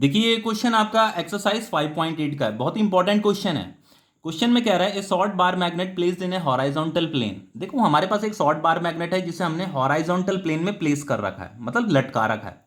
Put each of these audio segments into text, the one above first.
देखिए ये क्वेश्चन आपका एक्सरसाइज 5.8 का है, बहुत ही इंपॉर्टेंट क्वेश्चन है। क्वेश्चन में कह रहा है a short bar magnet placed in a horizontal plane. देखो हमारे पास एक शॉर्ट बार मैग्नेट है जिसे हमने हॉराइजॉन्टल प्लेन में प्लेस कर रखा है, मतलब लटका रखा है।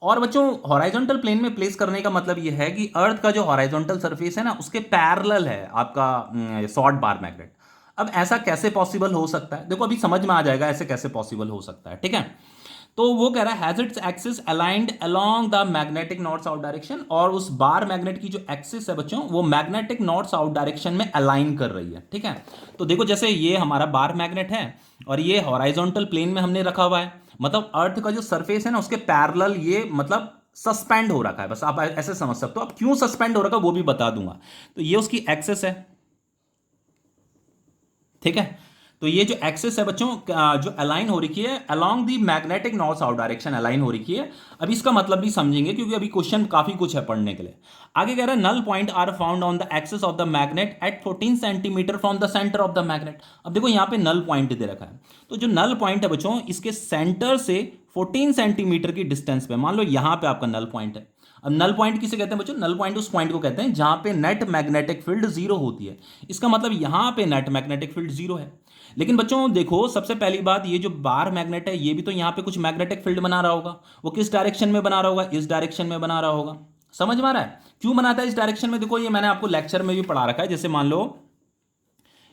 और बच्चों हॉराइजॉन्टल प्लेन में प्लेस करने का मतलब ये है कि अर्थ का जो हॉराइजॉन्टल सरफेस है ना उसके पैरेलल है आपका शॉर्ट बार मैग्नेट। अब ऐसा कैसे पॉसिबल हो सकता है, देखो अभी समझ में आ जाएगा ऐसे कैसे पॉसिबल हो सकता है, ठीक है। तो वो कह रहा है has its axis aligned along the magnetic north south direction, और उस बार मैग्नेट की जो एक्सिस है बच्चों वो मैग्नेटिक नॉर्थ साउथ डायरेक्शन में अलाइन कर रही है, ठीक है। तो देखो जैसे ये हमारा बार मैग्नेट है और ये हॉराइजॉन्टल प्लेन में हमने रखा हुआ है, मतलब अर्थ का जो सरफेस है ना उसके पैरेलल ये मतलब सस्पेंड हो रखा है, बस आप ऐसे समझ सकते हो। अब क्यों सस्पेंड हो रखा है वो भी बता दूंगा। तो ये उसकी एक्सिस है, ठीक है। तो ये जो एक्सिस है बच्चों जो अलाइन हो रखी है along the magnetic north south direction align हो रखी है। अब इसका मतलब भी समझेंगे क्योंकि अभी क्वेश्चन काफी कुछ है पढ़ने के लिए। आगे कह रहा है null point are found on the axis of the magnet at 14 centimetre from the centre of the magnet. अब देखो यहाँ पे नल पॉइंट दे रखा है, तो जो नल पॉइंट है बच्चों इसके सेंटर से 14 सेंटीमीटर की डिस्टेंस पे, मान लो यहाँ पे आपका नल पॉइंट है। अब नल पॉइंट किसे कहते हैं बच्चों, नल पॉइंट उस पॉइंट को कहते हैं जहां पे नेट मैग्नेटिक फील्ड जीरो होती है। इसका मतलब यहां पे नेट मैग्नेटिक फील्ड जीरो है। लेकिन बच्चों देखो सबसे पहली बात, ये जो बार मैग्नेट है ये भी तो यहां पे कुछ मैग्नेटिक फील्ड बना रहा होगा। वो किस डायरेक्शन में बना रहा होगा, इस डायरेक्शन में बना रहा होगा। समझ में आ रहा है क्यों बनाता है इस डायरेक्शन में? देखो ये मैंने आपको लेक्चर में भी पढ़ा रखा है। जैसे मान लो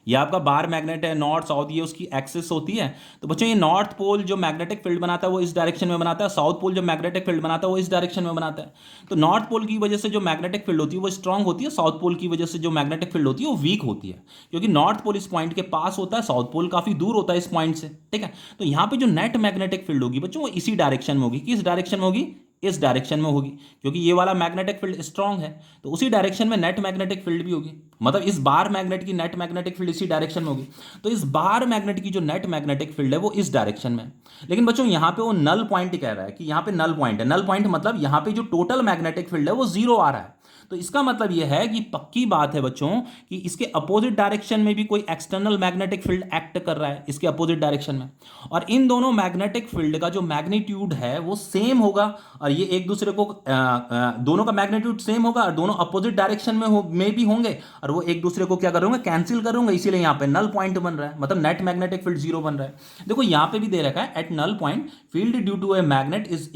ये आपका बार मैग्नेट है, नॉर्थ साउथ ये उसकी एक्सिस होती है। तो बच्चों ये नॉर्थ पोल जो मैग्नेटिक फील्ड बनाता है वो इस डायरेक्शन में बनाता है, साउथ पोल जो मैग्नेटिक फील्ड बनाता है वो इस डायरेक्शन में बनाता है। तो नॉर्थ पोल की वजह से जो मैग्नेटिक फील्ड होती है वो स्ट्रांग होती है, साउथ पोल की वजह से जो मैग्नेटिक फील्ड होती है वो वीक होती है। क्योंकि नॉर्थ पोल इस पॉइंट के पास होता है, साउथ पोल काफी दूर होता है इस पॉइंट से, ठीक है। तो यहाँ पे जो नेट मैग्नेटिक फील्ड होगी बच्चों वो इसी डायरेक्शन में होगी। किस डायरेक्शन में होगी, इस डायरेक्शन में होगी, क्योंकि ये वाला मैग्नेटिक फील्ड स्ट्रांग है। तो उसी डायरेक्शन में नेट मैग्नेटिक फील्ड भी होगी, मतलब इस बार मैग्नेट की नेट मैग्नेटिक फील्ड इसी डायरेक्शन में होगी। तो इस बार मैग्नेट की जो नेट मैग्नेटिक फील्ड है वो इस डायरेक्शन में है। लेकिन बच्चों यहां पे वो नल पॉइंट कह रहा है कि यहां पे नल पॉइंट है। नल पॉइंट मतलब यहां पे जो टोटल मैग्नेटिक फील्ड है वो जीरो आ रहा है। तो इसका मतलब यह है कि पक्की बात है बच्चों कि इसके अपोजिट डायरेक्शन में भी कोई एक्सटर्नल मैग्नेटिक फील्ड एक्ट कर रहा है इसके अपोजिट डायरेक्शन में। और इन दोनों मैग्नेटिक फील्ड का जो मैग्नीट्यूड है वो सेम होगा, और ये एक दूसरे को दोनों का मैग्नीट्यूड सेम होगा और दोनों अपोजिट डायरेक्शन में भी होंगे, और वो एक दूसरे को क्या करोगे, कैंसिल करोगे। इसीलिए यहां पे नल पॉइंट बन रहा है, मतलब नेट मैग्नेटिक फील्ड जीरो बन रहा है। देखो यहां पे भी दे रखा है at null point field due to a magnet is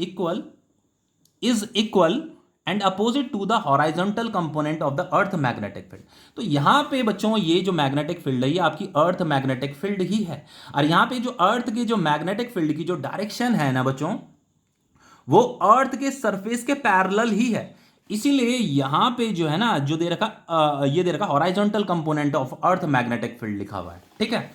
equal and opposite to the horizontal component of the earth magnetic field. तो यहां पे बच्चों ये जो मैग्नेटिक फील्ड है ये आपकी अर्थ मैग्नेटिक फील्ड ही है, और यहां पे जो अर्थ के जो मैग्नेटिक फील्ड की जो डायरेक्शन है ना बच्चों वो अर्थ के सरफेस के पैरेलल ही है। इसीलिए यहां पे जो है ना जो दे रखा ये दे रखा horizontal component of earth magnetic field लिखा हुआ है, ठीक है।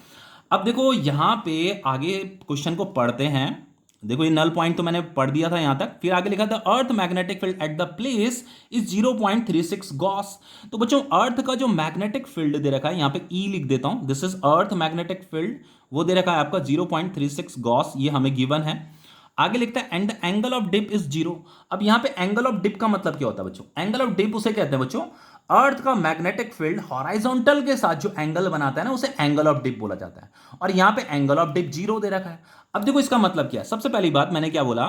अब देखो यहां पे आगे क्वेश्चन को पढ़ते हैं। देखो ये नल पॉइंट तो मैंने पढ़ दिया था यहां तक, फिर आगे लिखा था अर्थ magnetic field at the place is 0.36 Gauss. तो बच्चों अर्थ का जो मैग्नेटिक फील्ड दे रखा है यहां पे ई लिख देता हूं, this is earth magnetic field, वो दे रखा है आपका 0.36 गॉस, ये हमें गिवन है। आगे लिखता है and angle of dip is zero. अब यहां पे एंगल ऑफ डिप का मतलब क्या होता है बच्चों, एंगल ऑफ डिप उसे कहते हैं बच्चों अर्थ का मैग्नेटिक फील्ड हॉराइजॉन्टल के साथ जो एंगल बनाता है ना उसे एंगल ऑफ डिप बोला जाता है, और यहां पे एंगल ऑफ डिप जीरो दे रखा है। अब देखो इसका मतलब क्या है, सबसे पहली बात मैंने क्या बोला,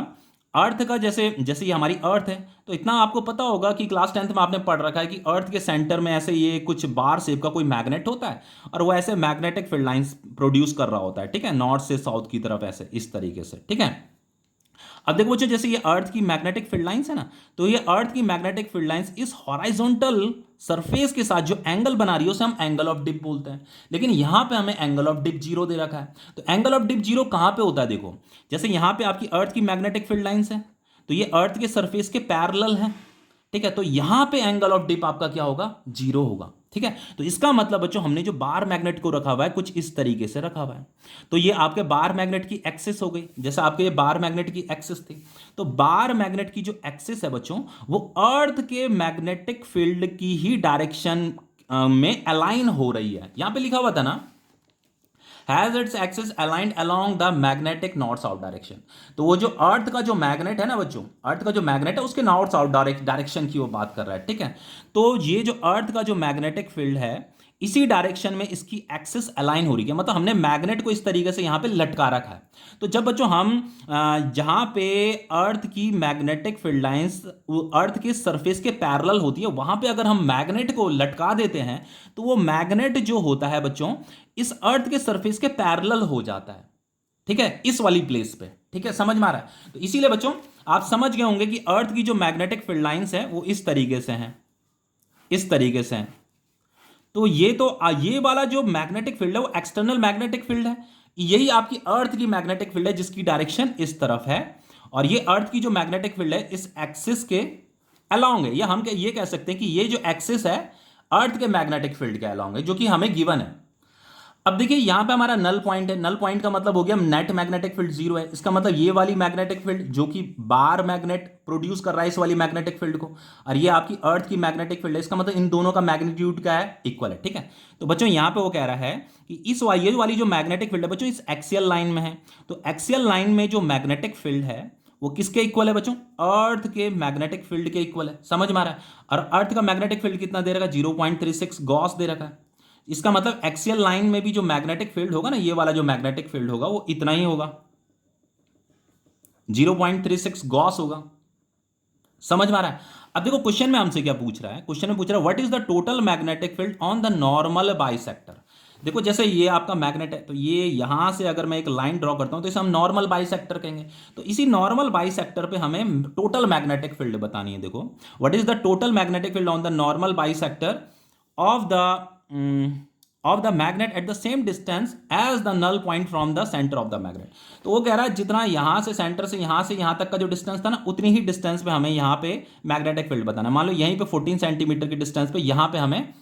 अर्थ का जैसे जैसे ये हमारी अर्थ है तो इतना आपको पता होगा कि क्लास 10th में आपने पढ़ रखा है कि अर्थ के सेंटर में ऐसे ये कुछ बार शेप का कोई मैग्नेट होता है, और वो ऐसे मैग्नेटिक फील्ड लाइंस प्रोड्यूस कर रहा होता है, ठीक है, नॉर्थ से साउथ की तरफ ऐसे इस तरीके से, ठीक है। अब देखो बच्चों जैसे ये अर्थ की मैग्नेटिक फील्ड लाइंस है ना, तो ये अर्थ की मैग्नेटिक फील्ड लाइंस इस हॉराइजॉन्टल सरफेस के साथ जो एंगल बना रही है उसे हम एंगल ऑफ डिप बोलते हैं। लेकिन यहां पे हमें एंगल ऑफ डिप जीरो दे रखा है। तो एंगल ऑफ डिप जीरो कहां पे होता है, देखो जैसे यहां पे आपकी अर्थ की मैग्नेटिक फील्ड लाइंस है तो ये अर्थ के सरफेस के पैरेलल है, ठीक है। तो यहां पे एंगल ऑफ डिप आपका क्या होगा, जीरो होगा, ठीक है। तो इसका मतलब बच्चों हमने जो बार मैग्नेट को रखा हुआ है कुछ इस तरीके से रखा हुआ है। तो ये आपके बार मैग्नेट की एक्सिस हो गई, जैसे आपके ये बार मैग्नेट की एक्सिस थी। तो बार मैग्नेट की जो एक्सिस है बच्चों वो अर्थ के मैग्नेटिक फील्ड की ही डायरेक्शन में अलाइन हो रही है। यहां पे लिखा हुआ था ना has its axis aligned along the magnetic north south direction. तो वो जो अर्थ का जो मैग्नेट है ना बच्चों, अर्थ का जो मैग्नेट है उसके नॉर्थ साउथ डायरेक्शन की वो बात कर रहा है, ठीक है। तो ये जो अर्थ का जो मैग्नेटिक फील्ड है इसी डायरेक्शन में इसकी एक्सिस अलाइन हो रही है, मतलब हमने मैग्नेट को इस तरीके से यहां पे लटका रखा है। तो जब बच्चों हम जहां पे अर्थ की मैग्नेटिक फील्ड लाइंस अर्थ के सरफेस के पैरेलल होती है, वहां पे अगर हम मैग्नेट को लटका देते हैं तो वो मैग्नेट जो होता है बच्चों इस अर्थ के सरफेस के पैरेलल हो जाता है, ठीक है, इस वाली प्लेस पे। ठीक है, समझ में आ रहा है? तो इसीलिए बच्चों आप समझ गए होंगे कि अर्थ की जो मैग्नेटिक फील्ड लाइंस है वो इस तरीके से हैं, इस तरीके से हैं। तो ये वाला जो मैग्नेटिक फील्ड है वो एक्सटर्नल मैग्नेटिक फील्ड है। यही आपकी अर्थ की मैग्नेटिक फील्ड है जिसकी डायरेक्शन इस तरफ है, और ये अर्थ की जो मैग्नेटिक फील्ड है इस एक्सिस के अलोंग है, या हम ये कह सकते हैं कि ये जो एक्सिस है अर्थ के मैग्नेटिक फील्ड के अलोंग है, जो कि हमें गिवन है। अब देखिए यहां पे हमारा नल पॉइंट है, नल पॉइंट का मतलब हो गया नेट मैग्नेटिक फील्ड जीरो है। इसका मतलब ये वाली मैग्नेटिक फील्ड जो कि बार मैग्नेट प्रोड्यूस कर रहा है इस वाली मैग्नेटिक फील्ड को, और ये आपकी अर्थ की मैग्नेटिक फील्ड है, इसका मतलब इन दोनों का मैग्नीट्यूड क्या है, इक्वल है। ठीक है, तो बच्चों यहां पे वो कह रहा है कि ये वाली जो मैग्नेटिक फील्ड है बच्चों इस एक्सियल लाइन में है। तो एक्सियल लाइन में जो मैग्नेटिक फील्ड है वो किसके इक्वल है बच्चों, अर्थ के मैग्नेटिक फील्ड के इक्वल है। समझ में आ रहा है? और अर्थ का मैग्नेटिक फील्ड कितना दे रखा है, 0.36 गॉस दे रखा है। इसका मतलब एक्सियल लाइन में भी जो मैग्नेटिक फील्ड होगा ना, ये वाला जो मैग्नेटिक फील्ड होगा वो इतना ही होगा, 0.36 गॉस होगा। समझ में आ रहा है? अब देखो क्वेश्चन में हमसे क्या पूछ रहा है, क्वेश्चन में पूछ रहा है what is the total magnetic field on the normal bisector. देखो जैसे ये आपका मैग्नेट है, तो ये यहां से अगर मैं एक लाइन ड्रॉ करता हूं तो इसे हम नॉर्मल बाइसेक्टर कहेंगे। तो इसी नॉर्मल बाइसेक्टर पे हमें टोटल मैग्नेटिक फील्ड बतानी है। देखो what is the total magnetic field on the normal bisector of the magnet at the same distance as the null point from the centre of the magnet. तो वो कह रहा है जितना यहां से सेंटर से यहां तक का जो डिस्टेंस था ना, उतनी ही डिस्टेंस पे हमें यहां पे मैग्नेटिक फील्ड बताना है। मान लो यहीं पे 14 सेंटीमीटर की डिस्टेंस पे यहां पे हमें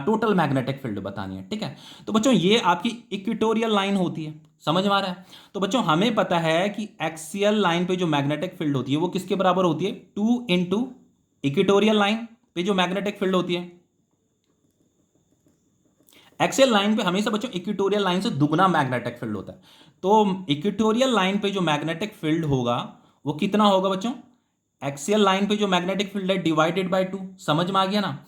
टोटल मैग्नेटिक फील्ड बतानी है। ठीक है, तो बच्चों ये आपकी इक्वेटोरियल लाइन होती है। समझ में आ रहा है? तो बच्चों हमें पता है कि एक्सियल लाइन पे जो मैग्नेटिक फील्ड होती है वो किसके बराबर होती है, 2 इंटू इक्वेटोरियल लाइन पे जो मैग्नेटिक फील्ड होती है। एक्सियल लाइन पे हमेशा बच्चों इक्वेटोरियल लाइन से दुगना मैग्नेटिक फील्ड होता है। तो इक्वेटोरियल लाइन पे जो मैग्नेटिक फील्ड होगा वो कितना होगा बच्चों, एक्सियल लाइन पे जो मैग्नेटिक फील्ड है डिवाइडेड बाय 2। समझ में आ गया ना?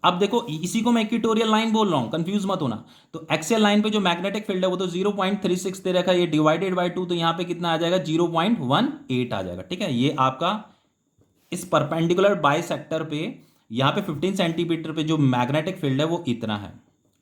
अब देखो इसी को मैं इक्वेटोरियल लाइन बोल रहा हूं, कंफ्यूज मत होना। तो एक्सियल लाइन पे जो मैग्नेटिक फील्ड है वो तो 0.36 दे रखा है, ये डिवाइडेड बाय 2, तो यहां पे कितना आ जाएगा, 0.18 आ जाएगा। ठीक है, ये आपका इस परपेंडिकुलर बाइसेक्टर पे यहां पे 15 सेंटीमीटर पे जो मैग्नेटिक फील्ड है वो इतना है,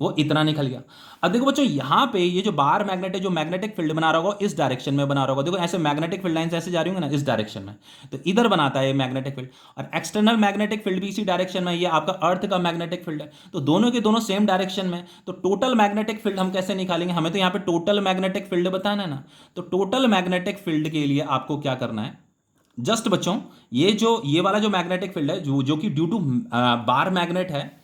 वो इतना निकल गया। अब देखो बच्चों यहां पे ये जो बार मैग्नेट है जो मैग्नेटिक फील्ड बना रहा होगा इस डायरेक्शन में बना रहा होगा। देखो ऐसे मैग्नेटिक फील्ड लाइंस ऐसे जा रही होंगी ना इस डायरेक्शन में, तो इधर बनाता है ये मैग्नेटिक फील्ड, और एक्सटर्नल मैग्नेटिक फील्ड भी इसी डायरेक्शन में, ये आपका अर्थ का मैग्नेटिक फील्ड है। तो दोनों के दोनों सेम डायरेक्शन में, तो टोटल मैग्नेटिक फील्ड हम कैसे निकालेंगे, हमें तो यहाँ पे टोटल मैग्नेटिक फील्ड बताना है ना। तो टोटल मैग्नेटिक फील्ड के लिए आपको क्या करना है, जस्ट बच्चों ये वाला जो मैग्नेटिक फील्ड है जो कि ड्यू टू बार मैग्नेट है,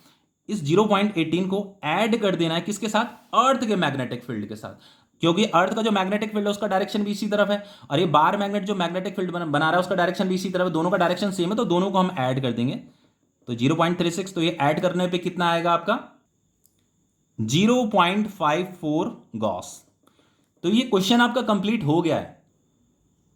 इस 0.18 को ऐड कर देना है किसके साथ, अर्थ के मैग्नेटिक फील्ड के साथ, क्योंकि अर्थ का जो मैग्नेटिक फील्ड है उसका डायरेक्शन भी इसी तरफ है, और ये बार मैग्नेट जो मैग्नेटिक फील्ड बना रहा है उसका डायरेक्शन भी इसी तरफ है, दोनों का डायरेक्शन सेम है, तो दोनों को हम ऐड कर देंगे। तो 0.36, तो ये ऐड करने पे कितना आएगा आपका 0.54 गॉस। तो ये क्वेश्चन आपका कंप्लीट हो गया है।